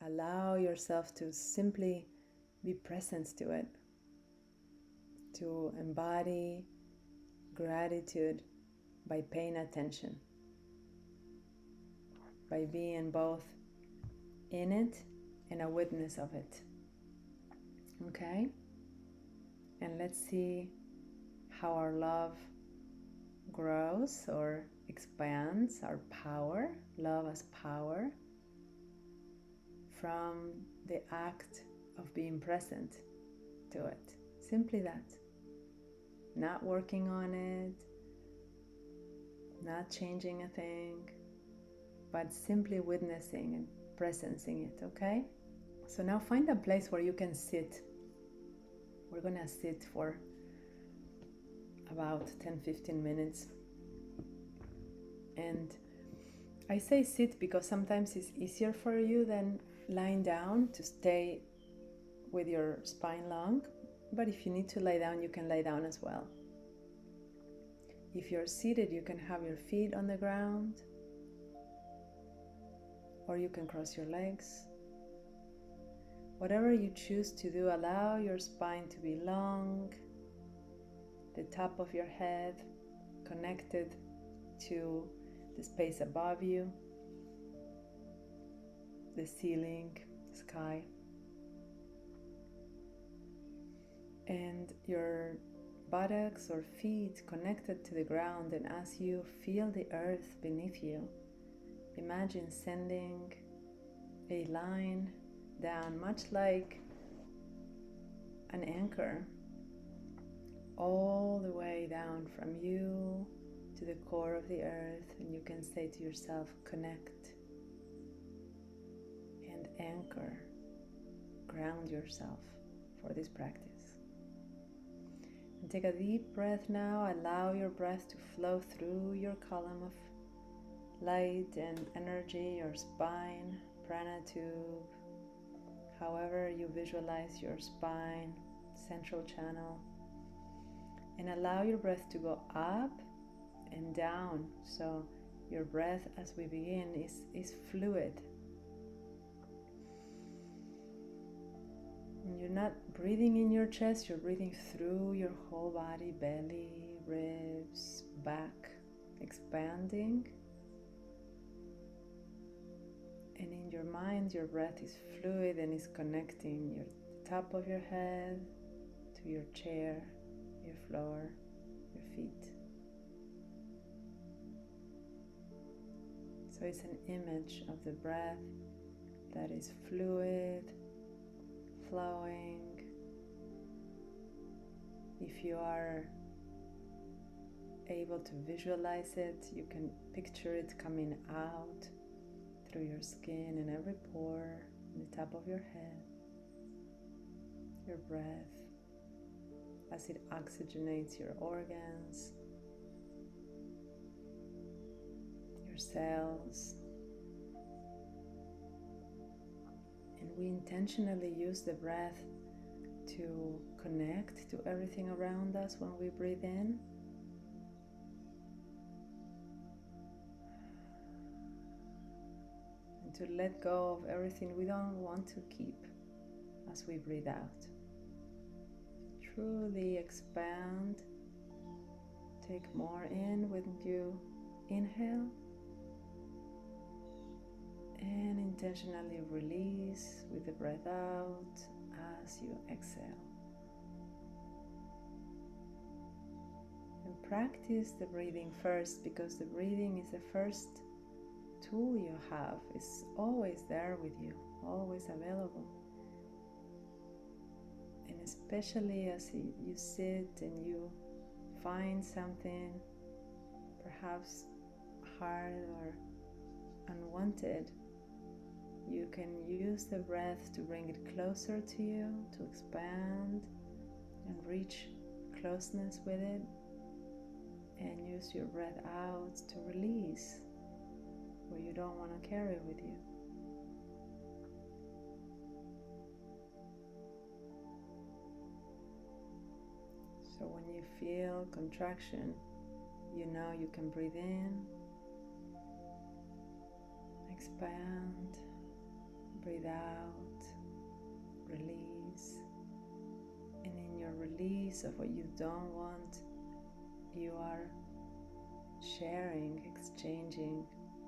allow yourself to simply be present to it, to embody gratitude by paying attention, by being both in it and a witness of it. Okay? And let's see how our love grows or expands, our power, love as power, from the act of being present to it. Simply that. Not working on it, not changing a thing, but simply witnessing and presencing it, okay? So now find a place where you can sit. We're gonna sit for about 10-15 minutes. And I say sit because sometimes it's easier for you than lying down to stay with your spine long. But if you need to lie down, you can lie down as well. If you're seated, you can have your feet on the ground, or you can cross your legs. Whatever you choose to do, allow your spine to be long, the top of your head connected to the space above you, the ceiling, sky, and your buttocks or feet connected to the ground. And as you feel the earth beneath you, imagine sending a line down, much like an anchor, all the way down from you to the core of the earth. And you can say to yourself, connect and anchor, ground yourself for this practice. And take a deep breath now. Allow your breath to flow through your column of light and energy, your spine, prana tube, however you visualize your spine, central channel. And allow your breath to go up and down. So your breath as we begin is fluid. And you're not breathing in your chest, you're breathing through your whole body, belly, ribs, back, expanding. And in your mind, your breath is fluid and is connecting your top of your head to your chair, your floor, your feet. So it's an image of the breath that is fluid, flowing. If you are able to visualize it, you can picture it coming out through your skin and every pore in the top of your head. Your breath as it oxygenates your organs, your cells. And we intentionally use the breath to connect to everything around us when we breathe in. And to let go of everything we don't want to keep as we breathe out. Truly expand. Take more in when you inhale. And intentionally release with the breath out as you exhale. And practice the breathing first, because the breathing is the first tool you have. It's always there with you, always available. And especially as you sit and you find something perhaps hard or unwanted, you can use the breath to bring it closer to you, to expand and reach closeness with it, and use your breath out to release what you don't want to carry with you. So when you feel contraction, you know you can breathe in, expand, Breathe out, release. And in your release of what you don't want, you are sharing, exchanging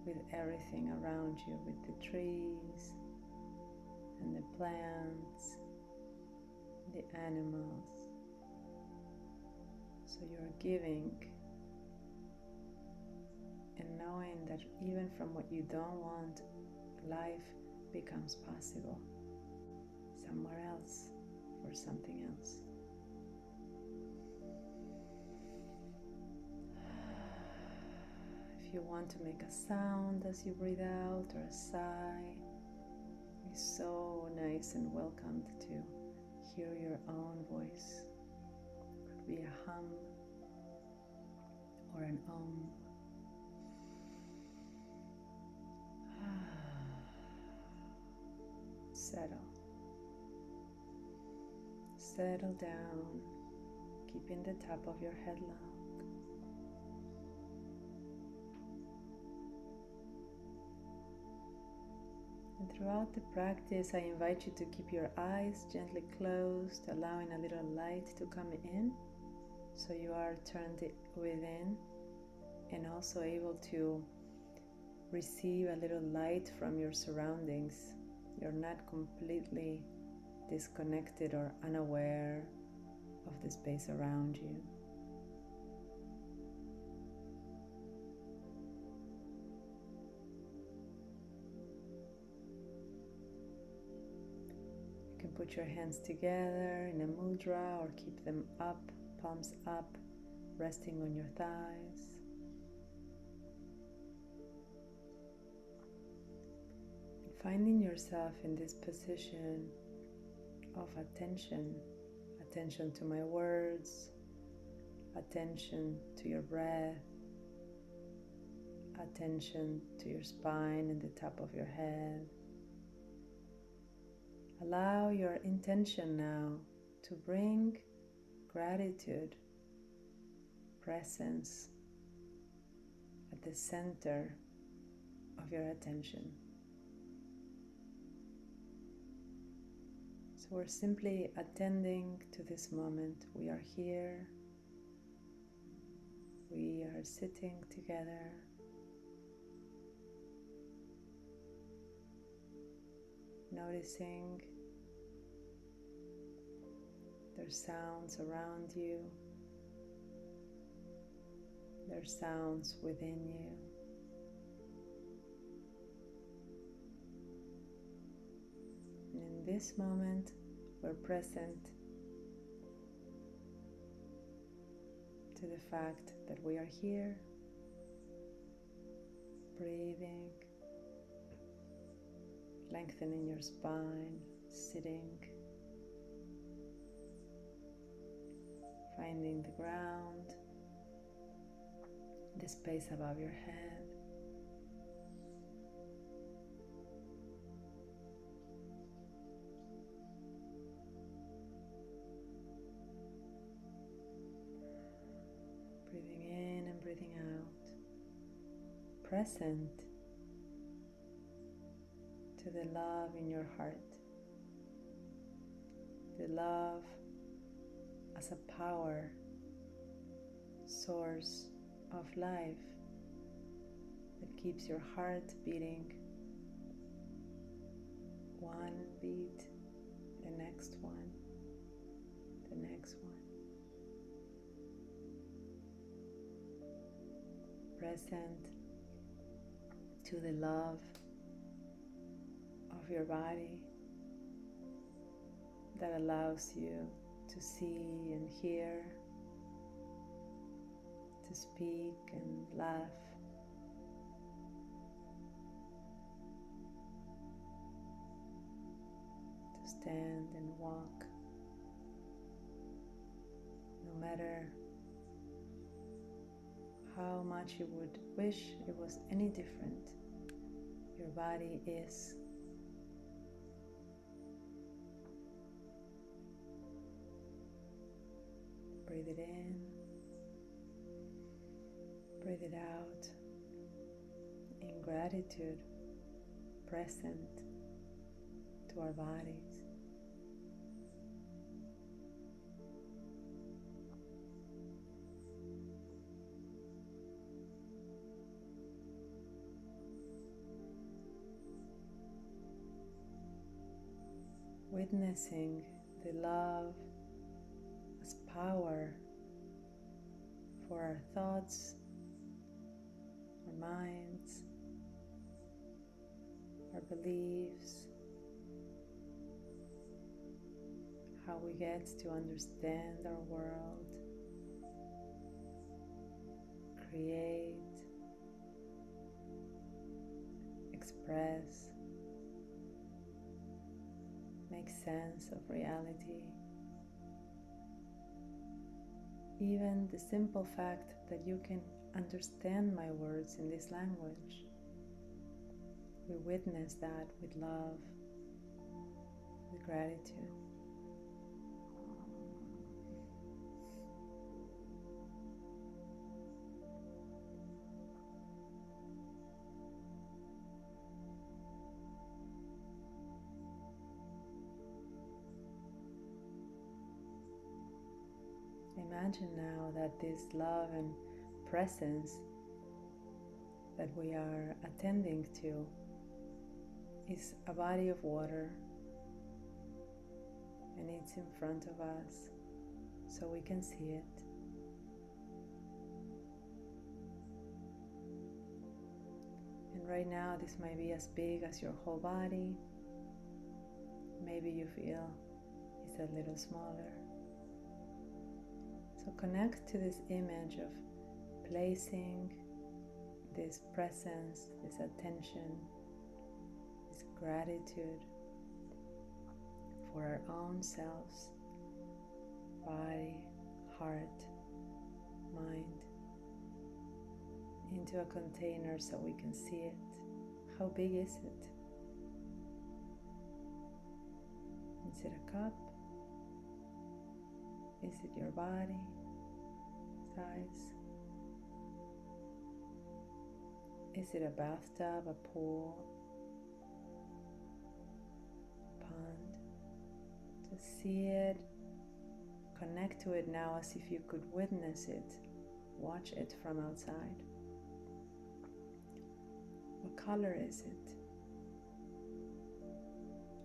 with everything around you, with the trees and the plants, the animals. So you're giving and knowing that even from what you don't want, life becomes possible somewhere else for something else. If you want to make a sound as you breathe out or a sigh, it's so nice and welcomed to hear your own voice. It could be a hum or an om. Settle. Settle down, keeping the top of your head long. And throughout the practice, I invite you to keep your eyes gently closed, allowing a little light to come in, so you are turned within and also able to receive a little light from your surroundings. You're not completely disconnected or unaware of the space around you. You can put your hands together in a mudra or keep them up, palms up, resting on your thighs. Finding yourself in this position of attention to my words, attention to your breath, attention to your spine and the top of your head. Allow your intention now to bring gratitude, presence at the center of your attention. So we're simply attending to this moment. We are here. We are sitting together. Noticing there's sounds around you. There's sounds within you. And in this moment, we're present to the fact that we are here, breathing, lengthening your spine, sitting, finding the ground, the space above your head. Breathing in and breathing out. Present to the love in your heart. The love as a power, source of life that keeps your heart beating. One beat, the next one, the next one. Present to the love of your body that allows you to see and hear, to speak and laugh, to stand and walk, no matter how much you would wish it was any different. Your body is. Breathe it in, breathe it out in gratitude, present to our bodies. Witnessing the love as power for our thoughts, our minds, our beliefs, how we get to understand our world, create, express, make sense of reality. Even the simple fact that you can understand my words in this language, we witness that with love, with gratitude. Imagine now that this love and presence that we are attending to is a body of water, and it's in front of us so we can see it. And right now this might be as big as your whole body. Maybe you feel it's a little smaller. So connect to this image of placing this presence, this attention, this gratitude for our own selves, body, heart, mind, into a container so we can see it. How big is it? Is it a cup? Is it your body size? Is it a bathtub, a pool, pond? Just see it, connect to it now as if you could witness it, watch it from outside. What color is it?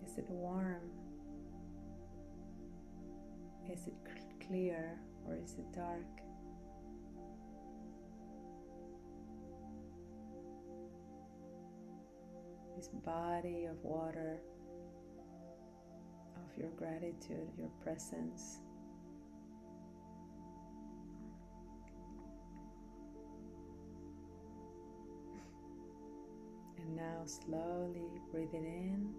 Is it warm? Is it clear or is it dark? This body of water, of your gratitude, your presence. And now slowly breathe it in.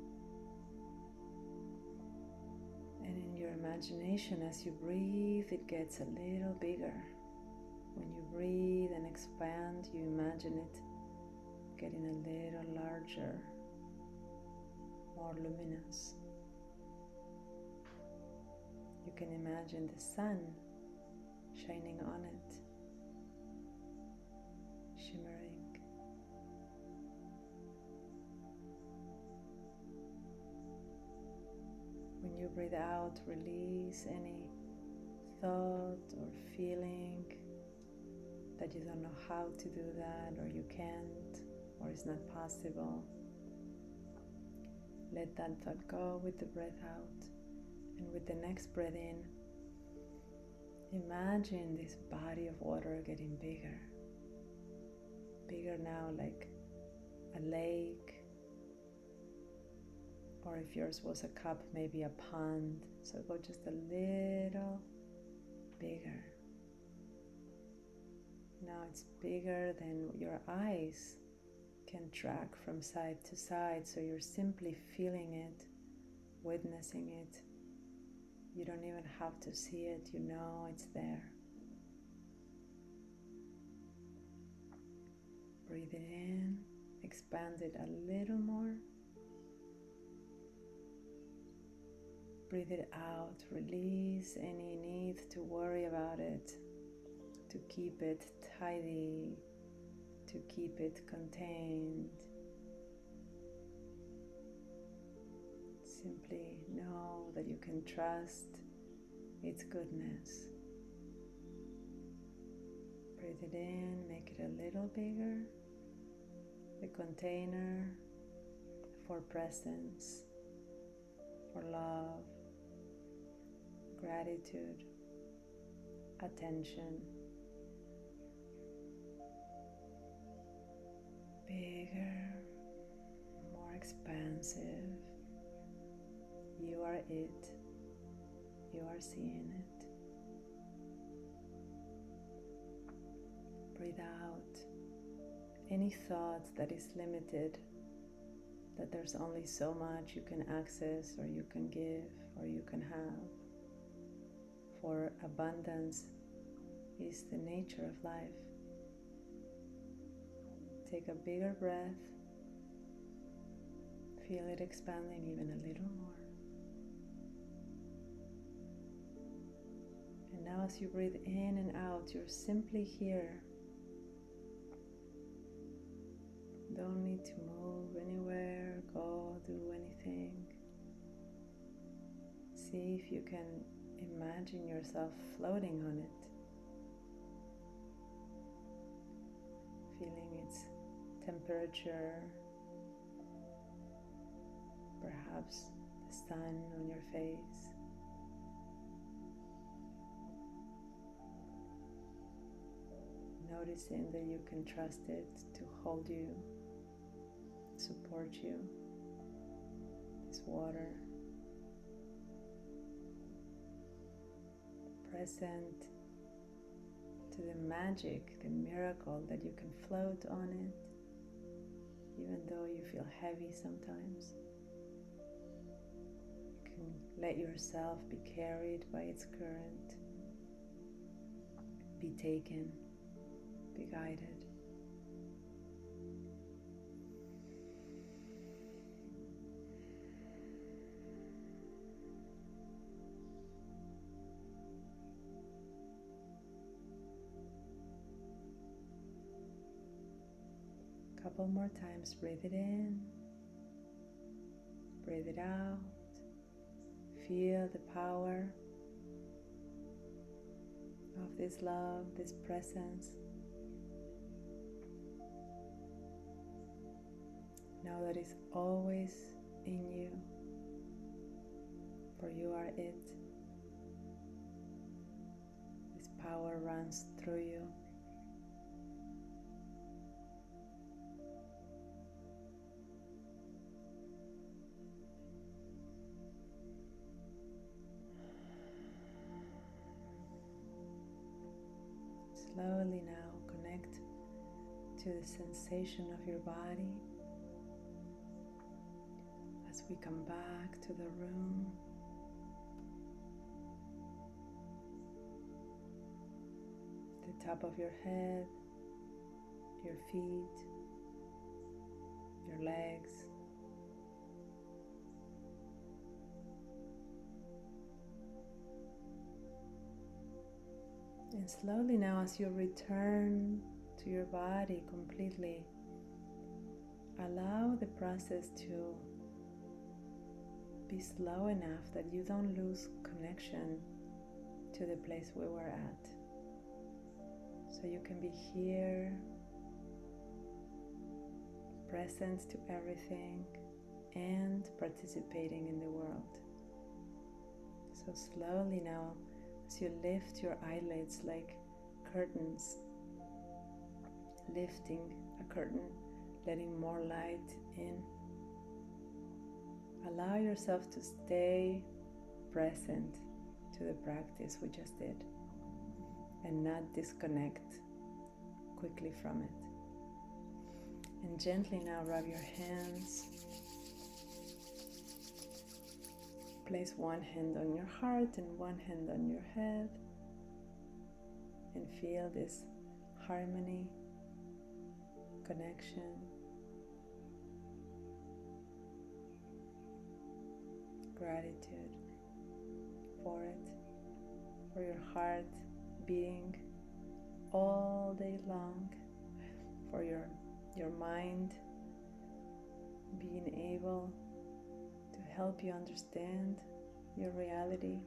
And in your imagination, as you breathe, it gets a little bigger. When you breathe and expand, you imagine it getting a little larger, more luminous. You can imagine the sun shining on it, shimmering. When you breathe out, release any thought or feeling that you don't know how to do that, or you can't, or it's not possible. Let that thought go with the breath out. And with the next breath in, imagine this body of water getting bigger. Bigger now, like a lake. Or if yours was a cup, maybe a pond. So go just a little bigger. Now it's bigger than your eyes can track from side to side. So you're simply feeling it, witnessing it. You don't even have to see it, you know it's there. Breathe it in, expand it a little more. Breathe it out, release any need to worry about it, to keep it tidy, to keep it contained. Simply know that you can trust its goodness. Breathe it in, make it a little bigger. The container for presence, for love, gratitude, attention. Bigger, more expansive. You are it. You are seeing it. Breathe out any thought that is limited, that there's only so much you can access or you can give or you can have. For abundance is the nature of life. Take a bigger breath. Feel it expanding even a little more. And now as you breathe in and out, you're simply here. Don't need to move anywhere, go do anything. See if you can imagine yourself floating on it. Feeling its temperature, perhaps the sun on your face. Noticing that you can trust it to hold you, support you, this water, present to the magic, the miracle that you can float on it, even though you feel heavy sometimes. You can let yourself be carried by its current, be taken, be guided. Couple more times, breathe it in, breathe it out, feel the power of this love, this presence. Know that it's always in you, for you are it. This power runs through you. Slowly now connect to the sensation of your body as we come back to the room. The top of your head, your feet, your legs. And slowly now, as you return to your body completely, allow the process to be slow enough that you don't lose connection to the place we were at. So you can be here, present to everything, and participating in the world. So slowly now, as you lift your eyelids like curtains, lifting a curtain, letting more light in. Allow yourself to stay present to the practice we just did and not disconnect quickly from it. And gently now rub your hands. Place one hand on your heart and one hand on your head, and feel this harmony, connection, gratitude for it, for your heart beating all day long, for your mind being able to help you understand your reality.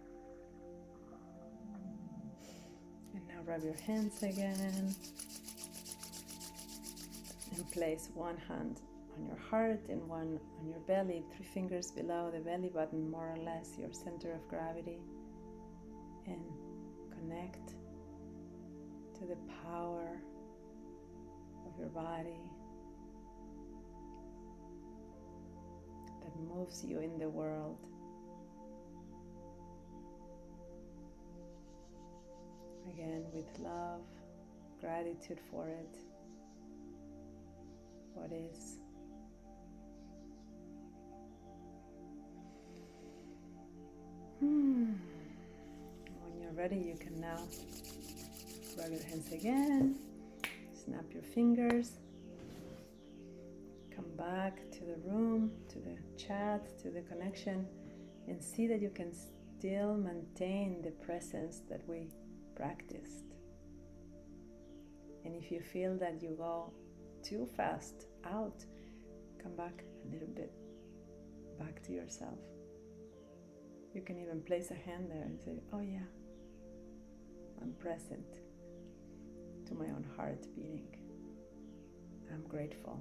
And now rub your hands again. And place one hand on your heart and one on your belly, 3 fingers below the belly button, more or less your center of gravity. And connect to the power of your body that moves you in the world. Again, with love, gratitude for it, what is. When you're ready, you can now rub your hands again, snap your fingers, come back to the room, to the chat, to the connection, and see that you can still maintain the presence that we practiced. And if you feel that you go too fast out, come back a little bit, back to yourself. You can even place a hand there and say, oh yeah, I'm present to my own heart beating. I'm grateful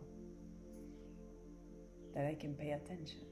that I can pay attention.